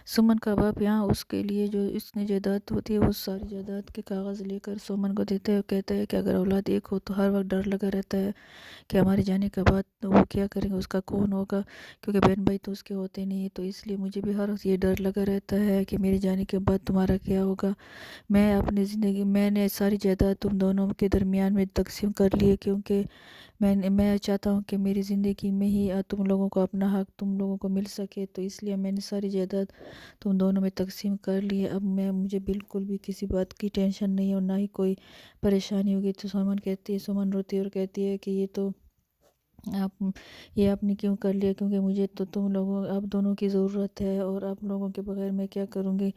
سمن کا باپ یہاں اس کے لیے جو اس نے جائیداد ہوتی ہے وہ ساری جائیداد کے کاغذ لے کر سمن کو دیتے ہیں، کہتا ہے کہ اگر اولاد ایک ہو تو ہر وقت ڈر لگا رہتا ہے کہ ہمارے جانے کے بعد تو وہ کیا کریں گے، اس کا کون ہوگا، کیونکہ بہن بھائی تو اس کے ہوتے نہیں، تو اس لیے مجھے بھی ہر وقت یہ ڈر لگا رہتا ہے کہ میرے جانے کے بعد تمہارا کیا ہوگا۔ میں اپنی زندگی میں نے ساری جائیداد تم دونوں کے درمیان میں تقسیم کر لی ہے، کیونکہ میں چاہتا ہوں کہ میری زندگی میں ہی تم لوگوں کو اپنا حق تم لوگوں کو مل سکے، تو اس لیے میں نے ساری جائیداد تم دونوں میں تقسیم کر لی ہے۔ اب مجھے بالکل بھی کسی بات کی ٹینشن نہیں ہے اور نہ ہی کوئی پریشانی ہوگی۔ تو سمن روتی ہے اور کہتی ہے کہ آپ آپ نے کیوں کر لیا، کیونکہ مجھے تو تم لوگوں آپ دونوں کی ضرورت ہے اور آپ لوگوں کے بغیر میں کیا کروں گی۔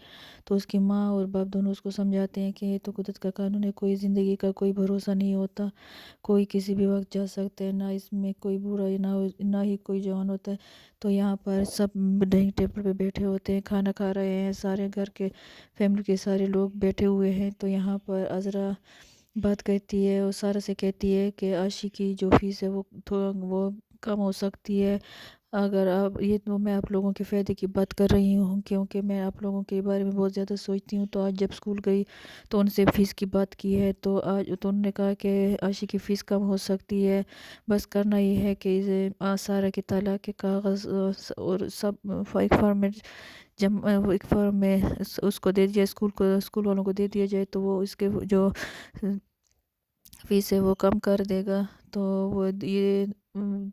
تو اس کی ماں اور باپ دونوں اس کو سمجھاتے ہیں کہ یہ تو قدرت کا قانون ہے، کوئی زندگی کا کوئی بھروسہ نہیں ہوتا، کوئی کسی بھی وقت جا سکتا ہے، نہ اس میں کوئی برا نہ ہی کوئی جوان ہوتا ہے۔ تو یہاں پر سب ڈائننگ ٹیبل پہ بیٹھے ہوتے ہیں، کھانا کھا رہے ہیں، سارے گھر کے فیملی کے سارے لوگ بیٹھے ہوئے ہیں۔ تو یہاں پر عذرا بات کہتی ہے اور سارا سے کہتی ہے کہ عاشق کی جو فیس ہے وہ کم ہو سکتی ہے، اگر آپ یہ تو میں آپ لوگوں کے فائدے کی بات کر رہی ہوں، کیونکہ میں آپ لوگوں کے بارے میں بہت زیادہ سوچتی ہوں۔ تو آج جب اسکول گئی تو ان سے فیس کی بات کی ہے، تو آج تو انہوں نے کہا کہ عاشق کی فیس کم ہو سکتی ہے، بس کرنا یہ ہے کہ سارا کے طلاق کے کاغذ اور سب ایک فارم میں ایک فارم میں اس کو دے دیا، اسکول والوں کو دے دیا جائے، تو وہ اس کے جو فیس ہے وہ کم کر دے گا۔ تو وہ یہ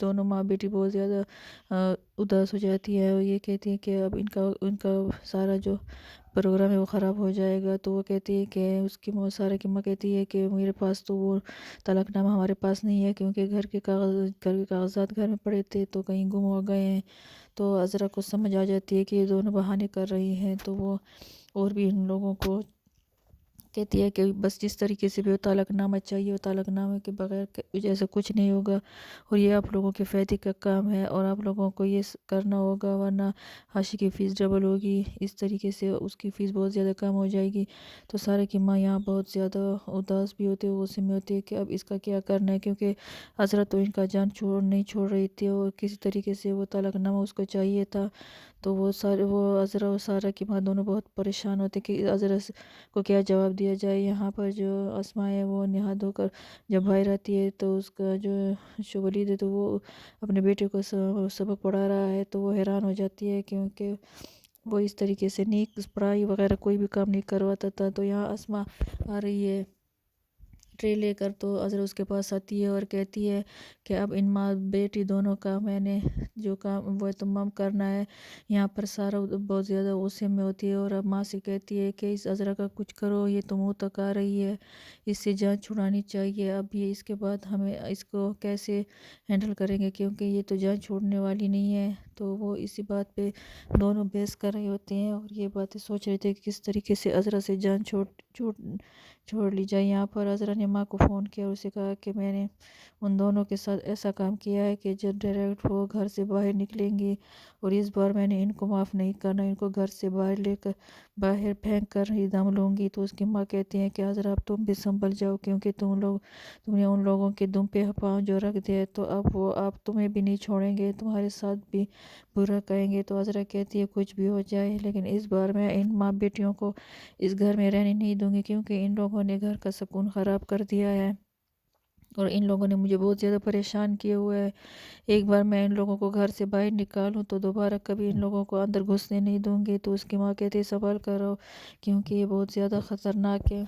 دونوں ماں بیٹی بہت زیادہ اداس ہو جاتی ہے اور یہ کہتی ہے کہ اب ان کا سارا جو پروگرام ہے وہ خراب ہو جائے گا۔ تو وہ کہتی ہے کہ اس کی سارا کی ماں کہتی ہے کہ میرے پاس تو وہ طلاق نامہ ہمارے پاس نہیں ہے، کیونکہ گھر کے کاغذات گھر میں پڑے تھے تو کہیں گم ہو گئے ہیں۔ تو عذرا کو سمجھ آ جاتی ہے کہ یہ دونوں بہانے کر رہی ہیں، تو وہ اور بھی ان لوگوں کو کہتی ہے کہ بس جس طریقے سے بھی وہ طلاق نامہ چاہیے، وہ طلاق نامے کے بغیر جیسا کچھ نہیں ہوگا، اور یہ آپ لوگوں کے فائدے کا کام ہے اور آپ لوگوں کو یہ کرنا ہوگا، ورنہ عاشق کی فیس ڈبل ہوگی، اس طریقے سے اس کی فیس بہت زیادہ کم ہو جائے گی۔ تو سارے کی ماں یہاں بہت زیادہ اداس بھی ہوتے ہیں، غصے میں ہوتے ہیں کہ اب اس کا کیا کرنا ہے، کیونکہ عذرا تو ان کا جان نہیں چھوڑ رہی تھی اور کسی طریقے سے وہ طلاق نامہ اس کو چاہیے تھا۔ تو وہ عذرا اور سارا کی ماں دونوں بہت پریشان ہوتے کہ عذرا کو کیا جواب دیا جائے۔ یہاں پر جو اسماء ہے وہ نہا دھو کر جب باہر آتی ہے تو اس کا جو ولید ہے تو وہ اپنے بیٹے کو سبق پڑھا رہا ہے، تو وہ حیران ہو جاتی ہے کیونکہ وہ اس طریقے سے نہیں پڑھائی وغیرہ کوئی بھی کام نہیں کرواتا تھا۔ تو یہاں اسماء آ رہی ہے ٹرے لے کر، تو عذرا اس کے پاس آتی ہے اور کہتی ہے کہ اب ان ماں بیٹی دونوں کا میں نے جو کام وہ تمام کرنا ہے۔ یہاں پر سارا بہت زیادہ غصے میں ہوتی ہے اور اب ماں سے کہتی ہے کہ اس عذرا کا کچھ کرو، یہ تو منہ تک آ رہی ہے، اس سے جان چھڑانی چاہیے، اب یہ اس کے بعد ہمیں اس کو کیسے ہینڈل کریں گے، کیونکہ یہ تو جان چھوڑنے والی نہیں ہے۔ تو وہ اسی بات پہ دونوں بحث کر رہے ہوتے ہیں اور یہ باتیں سوچ رہے تھے کہ کس طریقے سے عذرا سے جان چھوڑ لی جائے۔ یہاں پر عذرا نے ماں کو فون کیا اور اسے کہا کہ میں نے ان دونوں کے ساتھ ایسا کام کیا ہے کہ جب ڈائریکٹ وہ گھر سے باہر نکلیں گی اور اس بار میں نے ان کو معاف نہیں کرنا، ان کو گھر سے باہر پھینک کر ہی دم لوں گی۔ تو اس کی ماں کہتی ہیں کہ عذرا اب تم بھی سنبھل جاؤ، کیونکہ تم نے ان لوگوں کے دم پہ پاؤں جو رکھ دیا ہے، تو اب وہ آپ تمہیں بھی نہیں چھوڑیں گے، تمہارے ساتھ بھی برا کہیں گے۔ تو عذرا کہتی ہے کچھ بھی ہو جائے لیکن اس بار میں ان ماں بیٹیوں کو اس گھر میں رہنے نہیں دوں گی، کیونکہ ان لوگوں نے گھر کا سکون خراب کر دیا ہے اور ان لوگوں نے مجھے بہت زیادہ پریشان کیے ہوئے ہے۔ ایک بار میں ان لوگوں کو گھر سے باہر نکالوں تو دوبارہ کبھی ان لوگوں کو اندر گھسنے نہیں دوں گی۔ تو اس کی ماں کہتی ہے سنبھل کر رہو، کیونکہ یہ بہت زیادہ خطرناک ہے۔